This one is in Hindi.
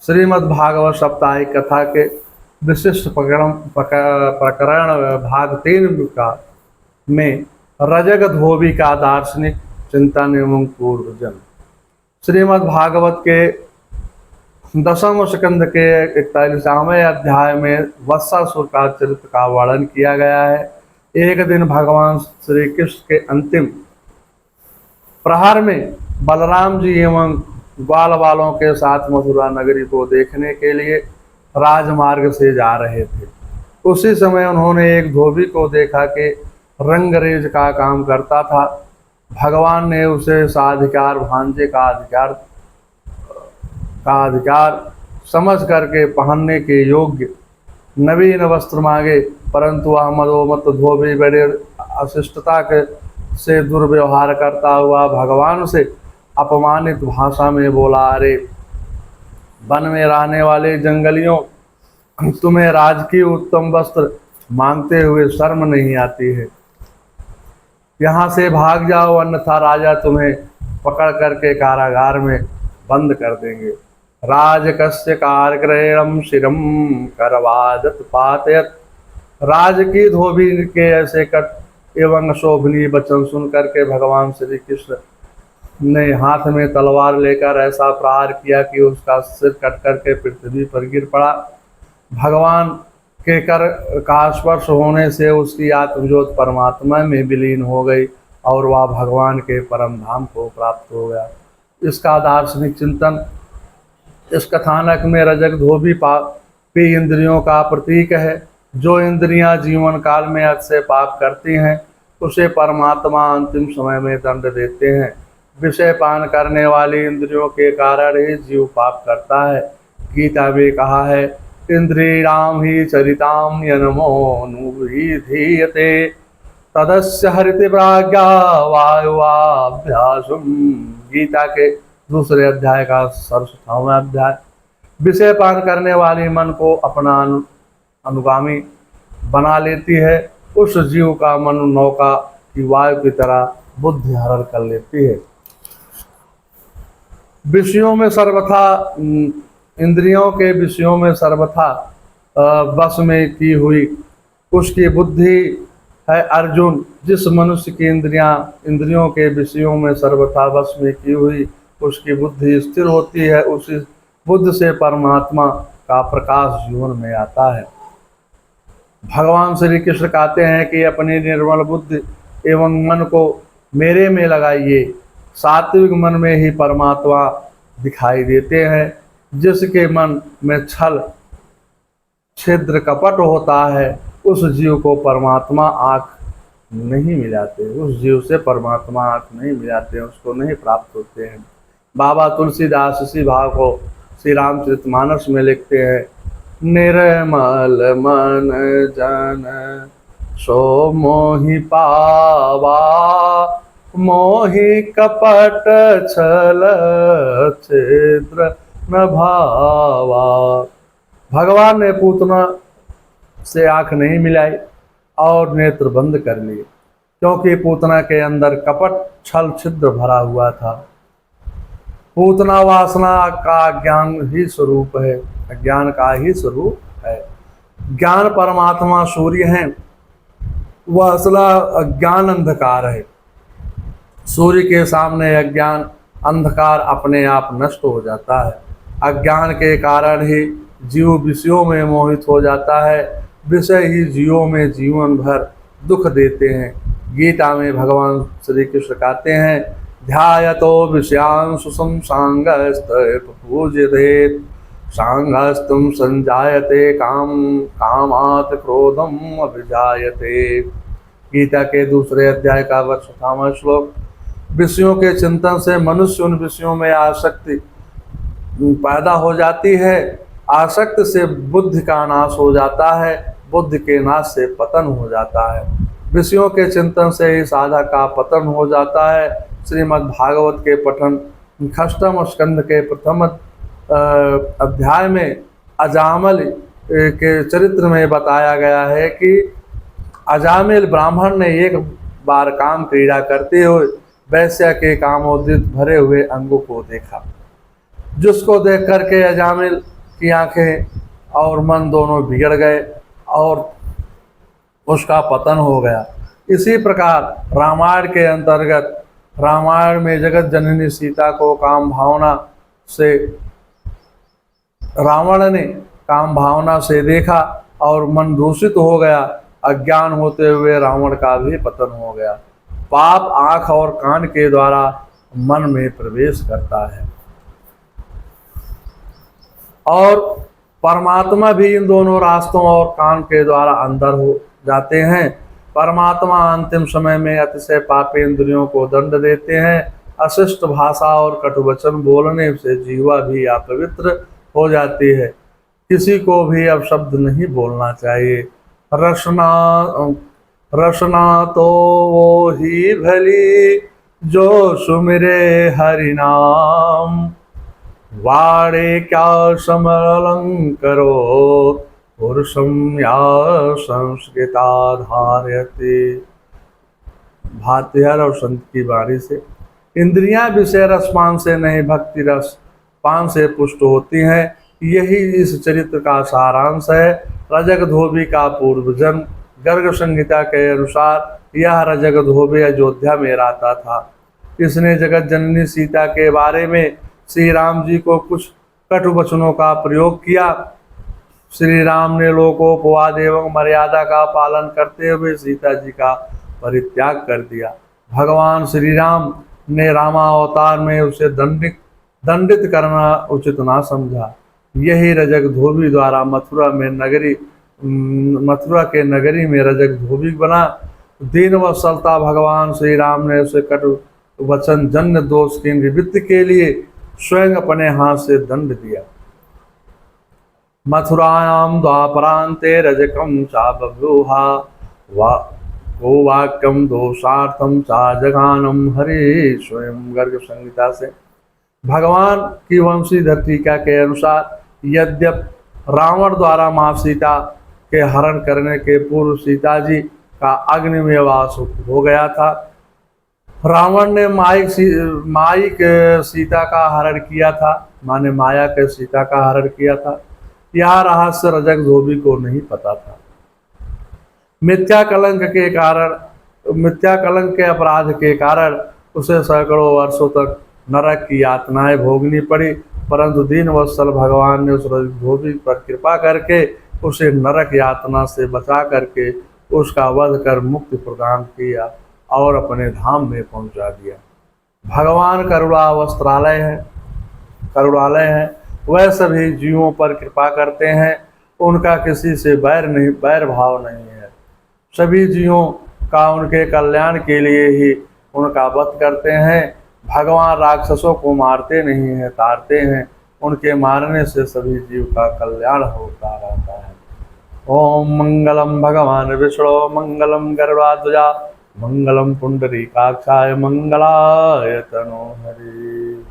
श्रीमद्भागवत साप्ताहिक कथा के विशिष्ट प्रकरण भाग 3 का में रजक धोबी का दार्शनिक चिंतन एवं पूर्वजन। श्रीमद्भागवत के 10वें स्कंद के 41वें अध्याय में वत्सासुर का चरित्र का वर्णन किया गया है। एक दिन भगवान श्री कृष्ण के अंतिम प्रहर में बलराम जी एवं ग्वाल वालों के साथ मथुरा नगरी को देखने के लिए राजमार्ग से जा रहे थे। उसी समय उन्होंने एक धोबी को देखा कि रंगरेज का काम करता था। भगवान ने उसे साधिकार भांजे का अधिकार समझ करके पहनने के योग्य नवीन वस्त्र मांगे, परंतु वह मदोमत धोबी बड़े अशिष्टता से दुर्व्यवहार करता हुआ भगवान से अपमानित भाषा में बोला, अरे वन में रहने वाले जंगलियों, तुम्हें राजकीय उत्तम वस्त्र मांगते हुए शर्म नहीं आती है? यहाँ से भाग जाओ, अन्यथा राजा तुम्हें पकड़ करके कारागार में बंद कर देंगे। राजकस्य कारग्रहणम शिरम करवादत पातयत। राज की धोबी के ऐसे कट एवं शोभनीय वचन सुन करके भगवान श्री कृष्ण ने हाथ में तलवार लेकर ऐसा प्रहार किया कि उसका सिर कट करके पृथ्वी पर गिर पड़ा। भगवान के कर का स्पर्श होने से उसकी आत्मज्योत परमात्मा में विलीन हो गई और वह भगवान के परम धाम को प्राप्त हो गया। इसका दार्शनिक चिंतन इस कथानक में रजक धोबी पापी इंद्रियों का प्रतीक है। जो इंद्रियां जीवन काल में अक्षय पाप करती हैं, उसे परमात्मा अंतिम समय में दंड देते हैं। विषय पान करने वाली इंद्रियों के कारण ही जीव पाप करता है। गीता में कहा है, इंद्रियाणां ही चरितां यनमोऽनुविधीयते तदस्य हरिति प्राज्ञा वायुवाभ्यासम्। गीता के दूसरे अध्याय का 67वां अध्याय। विषय पान करने वाली मन को अपना अनुगामी बना लेती है। उस जीव का मन नौका की वायु की तरह बुद्धि हरण कर लेती है। विषयों में सर्वथा इंद्रियों के विषयों में सर्वथा वश में की हुई उसकी बुद्धि है। अर्जुन, जिस मनुष्य की इंद्रियों के विषयों में सर्वथा वश में की हुई उसकी बुद्धि स्थिर होती है, उसी बुद्धि से परमात्मा का प्रकाश जीवन में आता है। भगवान श्री कृष्ण कहते हैं कि अपनी निर्मल बुद्धि एवं मन को मेरे में लगाइए। सात्विक मन में ही परमात्मा दिखाई देते हैं। जिसके मन में छल छिद्र कपट होता है, उस जीव को परमात्मा आँख नहीं मिलाते, उस जीव से परमात्मा आँख नहीं मिलाते, उसको नहीं प्राप्त होते हैं। बाबा तुलसीदास इसी भाव को श्री रामचरितमानस में लिखते हैं, निर्मल मन जन सो मोहि पावा, मोहि कपट छल छिद्र न भावा। भगवान ने पूतना से आंख नहीं मिलाई और नेत्र बंद कर लिए, क्योंकि पूतना के अंदर कपट छल छिद्र भरा हुआ था। पूतना वासना का ज्ञान ही स्वरूप है, अज्ञान का ही स्वरूप है। ज्ञान परमात्मा सूर्य है, वासना अज्ञान अंधकार है। सूर्य के सामने अज्ञान अंधकार अपने आप नष्ट हो जाता है। अज्ञान के कारण ही जीव विषयों में मोहित हो जाता है। विषय ही जीवों में जीवन भर दुख देते हैं। गीता में भगवान श्री कृष्ण कहते हैं, ध्यायतो विषयांशु पूज्यते सांगस्तुम संजायते कामात् क्रोधम अभिजायते। गीता के दूसरे अध्याय का 58वां श्लोक। विषयों के चिंतन से मनुष्य उन विषयों में आसक्ति पैदा हो जाती है। आसक्ति से बुद्धि का नाश हो जाता है, बुद्धि के नाश से पतन हो जाता है। विषयों के चिंतन से ही साधक का पतन हो जाता है। श्रीमद् भागवत के पठन 6वें स्कंद के प्रथम अध्याय में अजामिल के चरित्र में बताया गया है कि अजामिल ब्राह्मण ने एक बार काम क्रीड़ा करते हुए वैश्य के कामोद्रित भरे हुए अंगों को देखा। जिसको देख करके अजामिल की आंखें और मन दोनों बिगड़ गए और उसका पतन हो गया। इसी प्रकार रामायण के अंतर्गत, रामायण में जगत जननी सीता को काम भावना से, रावण ने काम भावना से देखा और मन दूषित हो गया। अज्ञान होते हुए रावण का भी पतन हो गया। पाप आंख और कान के द्वारा मन में प्रवेश करता है और परमात्मा भी इन दोनों रास्तों और कान के द्वारा अंदर हो जाते हैं। परमात्मा अंतिम समय में अतिशय पापी इंद्रियों को दंड देते हैं। अशिष्ट भाषा और कटुवचन बोलने से जीवा भी अपवित्र हो जाती है। किसी को भी अब शब्द नहीं बोलना चाहिए। रसना रसना तो वो ही भली जो सुमिरे हरि नाम, वाड़े क्या समलंग करो पुरुषम या संस्कृता धार्यते। भातिहर और संत की वाणी से इंद्रियां विषय रसपान से नहीं, भक्ति रस पान से पुष्ट होती हैं। यही इस चरित्र का सारांश है। रजक धोबी का पूर्व जन्म। गर्ग संहिता के अनुसार यह रजक धोबी अयोध्या में रहता था। इसने जगत जननी सीता के बारे में श्री राम जी को कुछ कटु वचनों का प्रयोग किया। श्री राम ने लोकोपवाद एवं मर्यादा का पालन करते हुए सीता जी का परित्याग कर दिया। भगवान श्री राम ने रामावतार में उसे दंडित करना उचित ना समझा। यही रजक धोबी द्वारा मथुरा के नगरी में रजक धोबी बना। दीन वत्सलता भगवान श्री राम ने उसे कटु वचन जन्य दोष की निवृत्ति के लिए स्वयं अपने हाथ से दंड दिया। मथुरायां द्वापरांते रजकम चा बभूहा वो वाक्यम दोषार्थम चा जगानम हरि स्वयं। गर्ग संहिता से भगवान की वंशीधर टीका के अनुसार यद्यप रावण द्वारा मां सीता के हरण करने के पूर्व सीता जी का अग्नि में वास हो गया था। रावण ने माइक सीता का हरण किया था, माने माया के सीता का हरण किया था। यह रहस्य रजक धोबी को नहीं पता था। मिथ्या कलंक के अपराध के कारण उसे सैकड़ों वर्षों तक नरक की यातनाएं भोगनी पड़ी, परंतु दीन वत्सल भगवान ने उस रजक धोबी पर कृपा करके उसे नरक यातना से बचा करके उसका वध कर मुक्ति प्रदान किया और अपने धाम में पहुंचा दिया। भगवान करुणालय है। वह सभी जीवों पर कृपा करते हैं। उनका किसी से बैर भाव नहीं है। सभी जीवों का उनके कल्याण के लिए ही उनका वध करते हैं। भगवान राक्षसों को मारते नहीं हैं, तारते हैं। उनके मारने से सभी जीव का कल्याण होता रहता है। ओम मंगलम भगवान विष्णु मंगलम गरुड़ाध्वजा मंगलम पुंडरीकाक्षाय मंगलाय तनोहरि।